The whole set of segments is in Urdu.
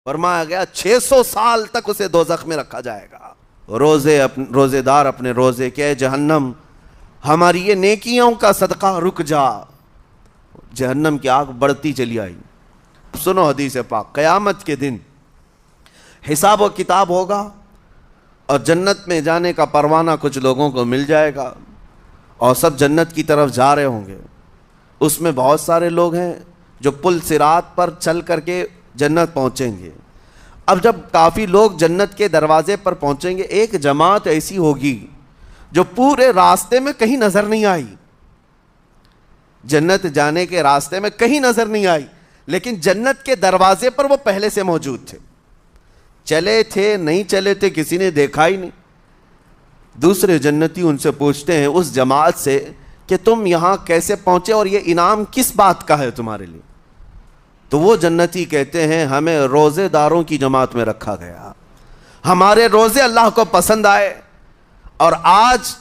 فرمایا گیا 600 سال تک اسے دوزخ میں رکھا جائے گا۔ روزے دار اپنے روزے کہ جہنم ہماری یہ نیکیوں کا صدقہ رک جا، جہنم کی آگ بڑھتی چلی آئی۔ سنو حدیث پاک، قیامت کے دن حساب و کتاب ہوگا اور جنت میں جانے کا پروانہ کچھ لوگوں کو مل جائے گا اور سب جنت کی طرف جا رہے ہوں گے۔ اس میں بہت سارے لوگ ہیں جو پل صراط پر چل کر کے جنت پہنچیں گے۔ اب جب کافی لوگ جنت کے دروازے پر پہنچیں گے، ایک جماعت ایسی ہوگی جو پورے راستے میں کہیں نظر نہیں آئی، جنت جانے کے راستے میں کہیں نظر نہیں آئی، لیکن جنت کے دروازے پر وہ پہلے سے موجود تھے، چلے تھے نہیں چلے تھے کسی نے دیکھا ہی نہیں۔ دوسرے جنتی ان سے پوچھتے ہیں اس جماعت سے کہ تم یہاں کیسے پہنچے اور یہ انعام کس بات کا ہے تمہارے لیے؟ تو وہ جنتی کہتے ہیں ہمیں روزے داروں کی جماعت میں رکھا گیا، ہمارے روزے اللہ کو پسند آئے، اور آج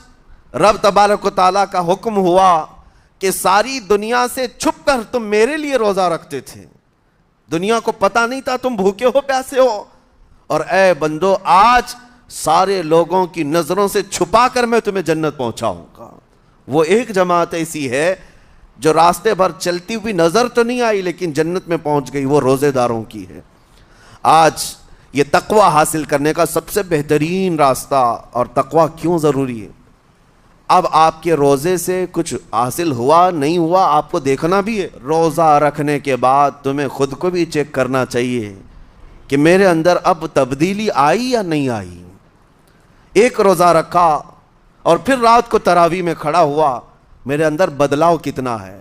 رب تبارک و تعالیٰ کا حکم ہوا کہ ساری دنیا سے چھپ کر تم میرے لیے روزہ رکھتے تھے، دنیا کو پتہ نہیں تھا تم بھوکے ہو پیاسے ہو، اور اے بندو آج سارے لوگوں کی نظروں سے چھپا کر میں تمہیں جنت پہنچاؤں گا۔ وہ ایک جماعت ایسی ہے جو راستے بھر چلتی ہوئی نظر تو نہیں آئی لیکن جنت میں پہنچ گئی، وہ روزے داروں کی ہے۔ آج یہ تقوی حاصل کرنے کا سب سے بہترین راستہ، اور تقوی کیوں ضروری ہے؟ اب آپ کے روزے سے کچھ حاصل ہوا نہیں ہوا آپ کو دیکھنا بھی ہے۔ روزہ رکھنے کے بعد تمہیں خود کو بھی چیک کرنا چاہیے کہ میرے اندر اب تبدیلی آئی یا نہیں آئی۔ ایک روزہ رکھا اور پھر رات کو تراویح میں کھڑا ہوا، میرے اندر بدلاؤ کتنا ہے؟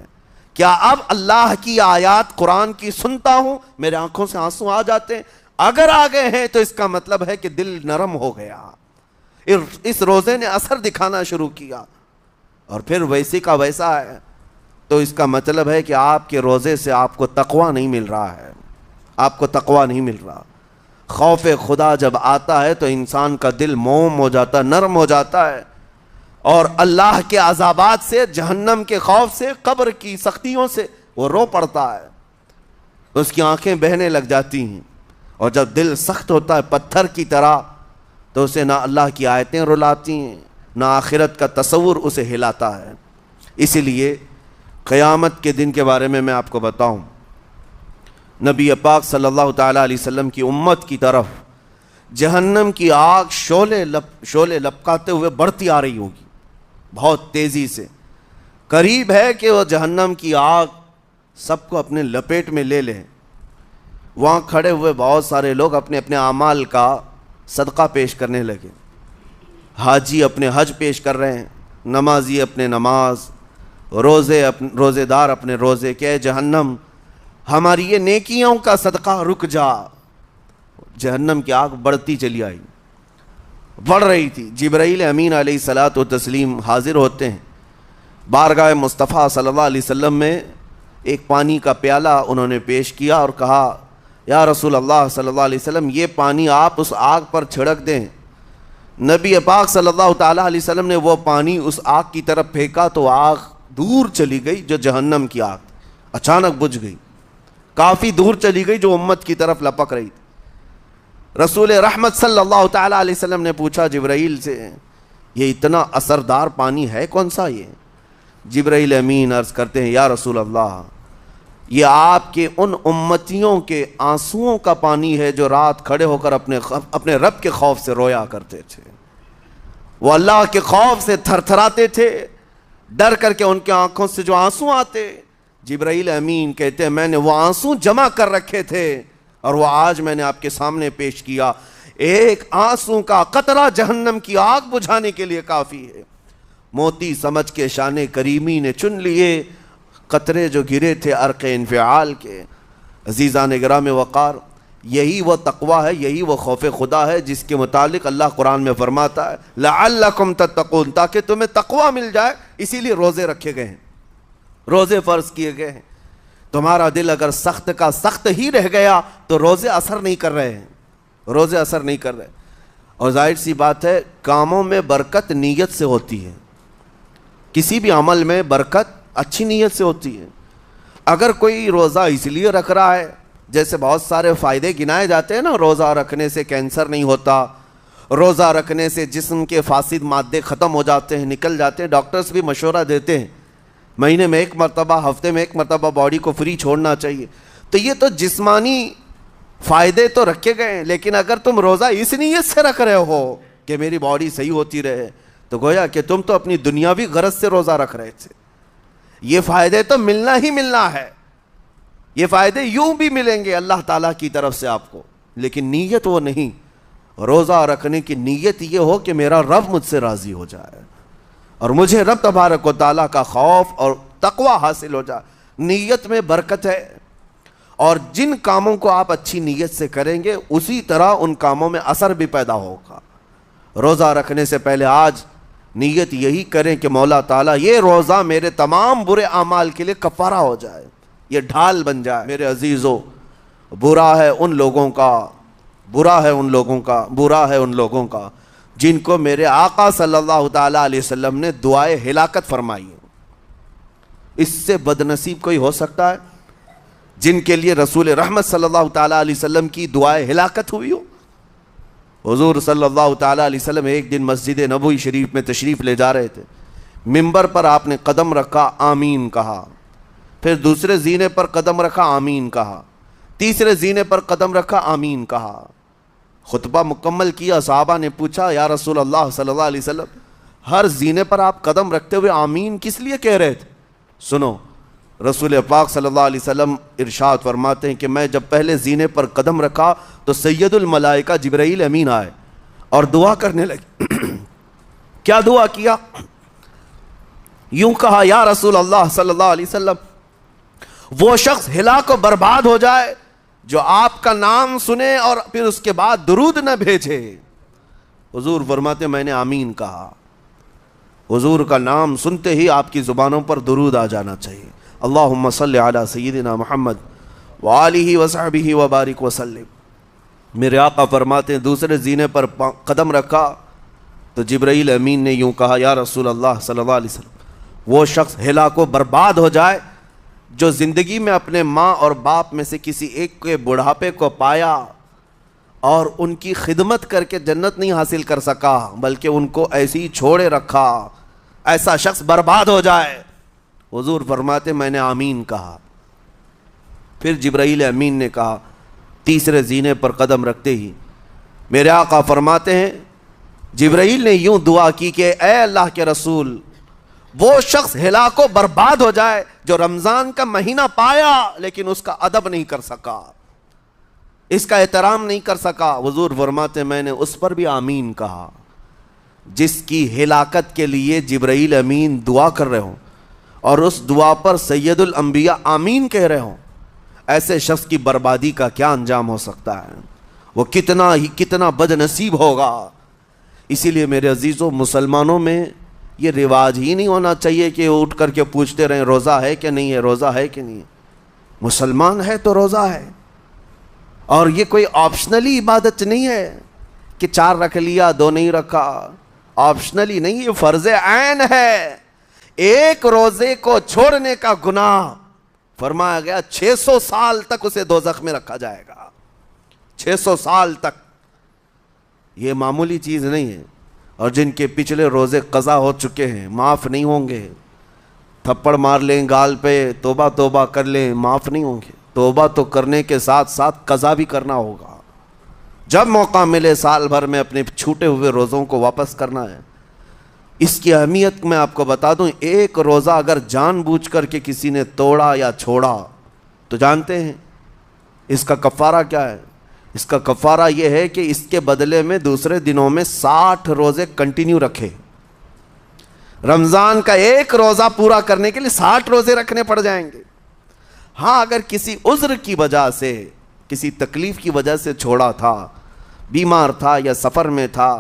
کیا اب اللہ کی آیات قرآن کی سنتا ہوں میرے آنکھوں سے آنسو آ جاتے ہیں؟ اگر آ گئے ہیں تو اس کا مطلب ہے کہ دل نرم ہو گیا، اس روزے نے اثر دکھانا شروع کیا، اور پھر ویسے کا ویسا ہے تو اس کا مطلب ہے کہ آپ کے روزے سے آپ کو تقوی نہیں مل رہا ہے، آپ کو تقوی نہیں مل رہا۔ خوف خدا جب آتا ہے تو انسان کا دل موم ہو جاتا ہے، نرم ہو جاتا ہے، اور اللہ کے عذابات سے، جہنم کے خوف سے، قبر کی سختیوں سے وہ رو پڑتا ہے، اس کی آنکھیں بہنے لگ جاتی ہیں، اور جب دل سخت ہوتا ہے پتھر کی طرح تو اسے نہ اللہ کی آیتیں رلاتی ہیں نہ آخرت کا تصور اسے ہلاتا ہے۔ اسی لیے قیامت کے دن کے بارے میں آپ کو بتاؤں، نبی پاک صلی اللہ تعالیٰ علیہ وسلم کی امت کی طرف جہنم کی آگ شعلے لپکاتے ہوئے بڑھتی آ رہی ہوگی بہت تیزی سے، قریب ہے کہ وہ جہنم کی آگ سب کو اپنے لپیٹ میں لے لیں۔ وہاں کھڑے ہوئے بہت سارے لوگ اپنے اپنے اعمال کا صدقہ پیش کرنے لگے، حاجی اپنے حج پیش کر رہے ہیں، نمازی اپنے نماز، روزے دار اپنے روزے کہ اے جہنم ہماری یہ نیکیوں کا صدقہ رک جا۔ جہنم کی آگ بڑھتی چلی آئی، بڑھ رہی تھی۔ جبرائیل امین علیہ الصلاۃ والتسلیم حاضر ہوتے ہیں بارگاہ مصطفیٰ صلی اللہ علیہ وسلم میں، ایک پانی کا پیالہ انہوں نے پیش کیا اور کہا یا رسول اللہ صلی اللہ علیہ وسلم یہ پانی آپ اس آگ پر چھڑک دیں۔ نبی پاک صلی اللہ تعالیٰ علیہ وسلم نے وہ پانی اس آگ کی طرف پھینکا تو آگ دور چلی گئی، جو جہنم کی آگ اچانک بجھ گئی، کافی دور چلی گئی جو امت کی طرف لپک رہی تھی۔ رسول رحمت صلی اللہ تعالیٰ علیہ وسلم نے پوچھا جبرائیل سے یہ اتنا اثردار پانی ہے کون سا؟ یہ جبرائیل امین عرض کرتے ہیں یا رسول اللہ یہ آپ کے ان امتیوں کے آنسوؤں کا پانی ہے جو رات کھڑے ہو کر اپنے رب کے خوف سے رویا کرتے تھے، وہ اللہ کے خوف سے تھر تھراتے تھے، ڈر کر کے ان کے آنکھوں سے جو آنسو آتے۔ جبرائیل امین کہتے ہیں میں نے وہ آنسو جمع کر رکھے تھے اور وہ آج میں نے آپ کے سامنے پیش کیا۔ ایک آنسو کا قطرہ جہنم کی آگ بجھانے کے لیے کافی ہے۔ موتی سمجھ کے شان کریمی نے چن لیے قطرے جو گرے تھے عرق انفعال کے۔ عزیزان گرامی وقار، یہی وہ تقوی ہے، یہی وہ خوف خدا ہے جس کے متعلق اللہ قرآن میں فرماتا ہے لعلکم تتقون، تاکہ تمہیں تقوی مل جائے، اسی لیے روزے رکھے گئے ہیں، روزے فرض کیے گئے ہیں۔ تمہارا دل اگر سخت کا سخت ہی رہ گیا تو روزے اثر نہیں کر رہے ہیں، روزے اثر نہیں کر رہے۔ اور ظاہر سی بات ہے کاموں میں برکت نیت سے ہوتی ہے، کسی بھی عمل میں برکت اچھی نیت سے ہوتی ہے۔ اگر کوئی روزہ اس لیے رکھ رہا ہے جیسے بہت سارے فائدے گنائے جاتے ہیں نا، روزہ رکھنے سے کینسر نہیں ہوتا، روزہ رکھنے سے جسم کے فاسد مادے ختم ہو جاتے ہیں، نکل جاتے ہیں، ڈاکٹرز بھی مشورہ دیتے ہیں مہینے میں 1 مرتبہ، ہفتے میں 1 مرتبہ باڈی کو فری چھوڑنا چاہیے. تو یہ تو جسمانی فائدے تو رکھے گئے ہیں، لیکن اگر تم روزہ اس نیت سے رکھ رہے ہو کہ میری باڈی صحیح ہوتی رہے، تو گویا کہ تم تو اپنی دنیاوی غرض سے روزہ رکھ رہے تھے. یہ فائدے تو ملنا ہی ملنا ہے، یہ فائدے یوں بھی ملیں گے اللہ تعالیٰ کی طرف سے آپ کو، لیکن نیت وہ نہیں. روزہ رکھنے کی نیت یہ ہو کہ میرا رب مجھ سے راضی ہو جائے اور مجھے رب تبارک و تعالیٰ کا خوف اور تقوی حاصل ہو جائے. نیت میں برکت ہے، اور جن کاموں کو آپ اچھی نیت سے کریں گے اسی طرح ان کاموں میں اثر بھی پیدا ہوگا. روزہ رکھنے سے پہلے آج نیت یہی کریں کہ مولا تعالیٰ یہ روزہ میرے تمام برے اعمال کے لیے کفارہ ہو جائے، یہ ڈھال بن جائے. میرے عزیزو، برا ہے ان لوگوں کا جن کو میرے آقا صلی اللہ تعالیٰ علیہ وسلم نے دعائے ہلاکت فرمائی. اس سے بدنصیب کوئی ہو سکتا ہے جن کے لیے رسول رحمت صلی اللہ تعالیٰ علیہ وسلم کی دعائے ہلاکت ہوئی ہو؟ حضور صلی اللہ تعالیٰ علیہ وسلم ایک دن مسجد نبوی شریف میں تشریف لے جا رہے تھے. ممبر پر آپ نے قدم رکھا، آمین کہا. پھر دوسرے زینے پر قدم رکھا، آمین کہا. تیسرے زینے پر قدم رکھا، آمین کہا. خطبہ مکمل کیا. صحابہ نے پوچھا، یا رسول اللہ صلی اللہ علیہ وسلم، ہر زینے پر آپ قدم رکھتے ہوئے آمین کس لیے کہہ رہے تھے؟ سنو، رسول پاک صلی اللہ علیہ وسلم ارشاد فرماتے ہیں کہ میں جب پہلے زینے پر قدم رکھا تو سید الملائکہ جبرائیل امین آئے اور دعا کرنے لگے. کیا دعا کیا؟ یوں کہا، یا رسول اللہ صلی اللہ علیہ وسلم، وہ شخص ہلاک و برباد ہو جائے جو آپ کا نام سنے اور پھر اس کے بعد درود نہ بھیجے. حضور فرماتے میں نے آمین کہا. حضور کا نام سنتے ہی آپ کی زبانوں پر درود آ جانا چاہیے. اللہم صلی علی سیدنا محمد وآلہ وصحبہ وبارک وسلم. میرے آقا فرماتے ہیں دوسرے زینے پر قدم رکھا تو جبرائیل امین نے یوں کہا، یا رسول اللہ صلی اللہ علیہ وسلم، وہ شخص ہلاک و برباد ہو جائے جو زندگی میں اپنے ماں اور باپ میں سے کسی ایک کے بڑھاپے کو پایا اور ان کی خدمت کر کے جنت نہیں حاصل کر سکا بلکہ ان کو ایسے ہی چھوڑے رکھا، ایسا شخص برباد ہو جائے. حضور فرماتے میں نے آمین کہا. پھر جبرائیل امین نے کہا تیسرے زینے پر قدم رکھتے ہی. میرے آقا فرماتے ہیں جبرائیل نے یوں دعا کی کہ اے اللہ کے رسول، وہ شخص ہلاک و برباد ہو جائے جو رمضان کا مہینہ پایا لیکن اس کا ادب نہیں کر سکا، اس کا احترام نہیں کر سکا. حضور فرماتے میں نے اس پر بھی آمین کہا. جس کی ہلاکت کے لیے جبرائیل امین دعا کر رہے ہوں اور اس دعا پر سید الانبیاء آمین کہہ رہے ہوں، ایسے شخص کی بربادی کا کیا انجام ہو سکتا ہے؟ وہ کتنا بد نصیب ہوگا. اسی لیے میرے عزیزوں، مسلمانوں میں یہ رواج ہی نہیں ہونا چاہیے کہ اٹھ کر کے پوچھتے رہیں روزہ ہے کہ نہیں ہے، روزہ ہے کہ نہیں ہے. مسلمان ہے تو روزہ ہے، اور یہ کوئی آپشنلی عبادت نہیں ہے کہ 4 رکھ لیا 2 نہیں رکھا. آپشنلی نہیں، یہ فرض عین ہے. ایک روزے کو چھوڑنے کا گناہ فرمایا گیا 600 سال تک اسے دوزخ میں رکھا جائے گا. 600 سال تک. یہ معمولی چیز نہیں ہے. اور جن کے پچھلے روزے قضا ہو چکے ہیں معاف نہیں ہوں گے. تھپڑ مار لیں گال پہ، توبہ توبہ کر لیں، معاف نہیں ہوں گے. توبہ تو کرنے کے ساتھ ساتھ قضا بھی کرنا ہوگا. جب موقع ملے سال بھر میں اپنے چھوٹے ہوئے روزوں کو واپس کرنا ہے. اس کی اہمیت میں آپ کو بتا دوں، ایک روزہ اگر جان بوجھ کر کے کسی نے توڑا یا چھوڑا تو جانتے ہیں اس کا کفارہ کیا ہے؟ اس کا کفارہ یہ ہے کہ اس کے بدلے میں دوسرے دنوں میں 60 روزے کنٹینیو رکھے. رمضان کا ایک روزہ پورا کرنے کے لیے 60 روزے رکھنے پڑ جائیں گے. ہاں اگر کسی عذر کی وجہ سے، کسی تکلیف کی وجہ سے چھوڑا تھا، بیمار تھا یا سفر میں تھا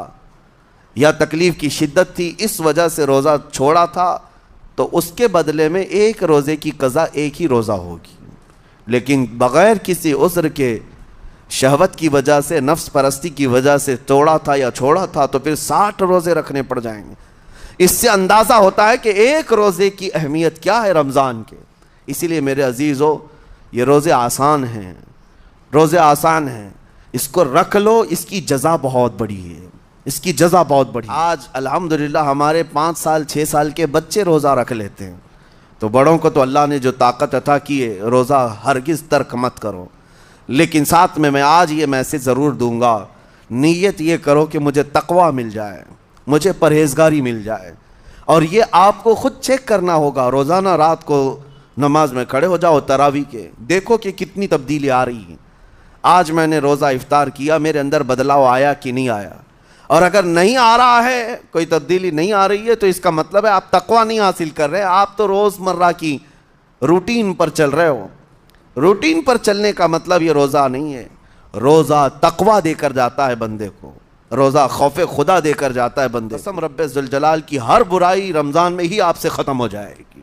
یا تکلیف کی شدت تھی، اس وجہ سے روزہ چھوڑا تھا، تو اس کے بدلے میں ایک روزے کی قضا ایک ہی روزہ ہوگی. لیکن بغیر کسی عذر کے، شہوت کی وجہ سے، نفس پرستی کی وجہ سے توڑا تھا یا چھوڑا تھا تو پھر 60 روزے رکھنے پڑ جائیں گے. اس سے اندازہ ہوتا ہے کہ ایک روزے کی اہمیت کیا ہے رمضان کے. اسی لیے میرے عزیزو، یہ روزے آسان ہیں. روزے آسان ہیں، اس کو رکھ لو، اس کی جزا بہت بڑی ہے، اس کی جزا بہت بڑی ہے۔ آج الحمدللہ ہمارے 5 سال 6 سال کے بچے روزہ رکھ لیتے ہیں، تو بڑوں کو تو اللہ نے جو طاقت عطا کی ہے، روزہ ہرگز ترک مت کرو۔ لیکن ساتھ میں آج یہ میسج ضرور دوں گا، نیت یہ کرو کہ مجھے تقوی مل جائے، مجھے پرہیزگاری مل جائے، اور یہ آپ کو خود چیک کرنا ہوگا۔ روزانہ رات کو نماز میں کھڑے ہو جاؤ تراویح کے، دیکھو کہ کتنی تبدیلی آ رہی ہے۔ آج میں نے روزہ افطار کیا، میرے اندر بدلاؤ آیا کہ نہیں آیا؟ اور اگر نہیں آ رہا ہے، کوئی تبدیلی نہیں آ رہی ہے، تو اس کا مطلب ہے آپ تقوی نہیں حاصل کر رہے، آپ تو روز مرہ کی روٹین پر چل رہے ہو۔ روٹین پر چلنے کا مطلب یہ روزہ نہیں ہے۔ روزہ تقوی دے کر جاتا ہے بندے کو، روزہ خوف خدا دے کر جاتا ہے بندے کو۔ قسم رب ذوالجلال کی، ہر برائی رمضان میں ہی آپ سے ختم ہو جائے گی۔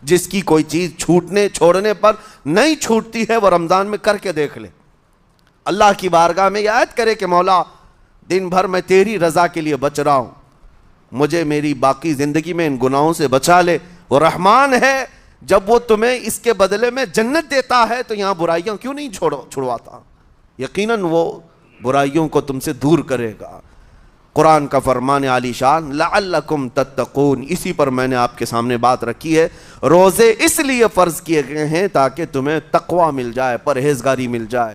جس کی کوئی چیز چھوڑنے پر نہیں چھوٹتی ہے، وہ رمضان میں کر کے دیکھ لے۔ اللہ کی بارگاہ میں یہ عہد کرے کہ مولا دن بھر میں تیری رضا کے لیے بچ رہا ہوں، مجھے میری باقی زندگی میں ان گناہوں سے بچا لے۔ وہ رحمان ہے، جب وہ تمہیں اس کے بدلے میں جنت دیتا ہے تو یہاں برائیاں کیوں نہیں چھڑواتا؟ یقیناً وہ برائیوں کو تم سے دور کرے گا۔ قرآن کا فرمان عالی شان، لعلکم تتقون، اسی پر میں نے آپ کے سامنے بات رکھی ہے۔ روزے اس لیے فرض کیے گئے ہیں تاکہ تمہیں تقوی مل جائے، پرہیزگاری مل جائے۔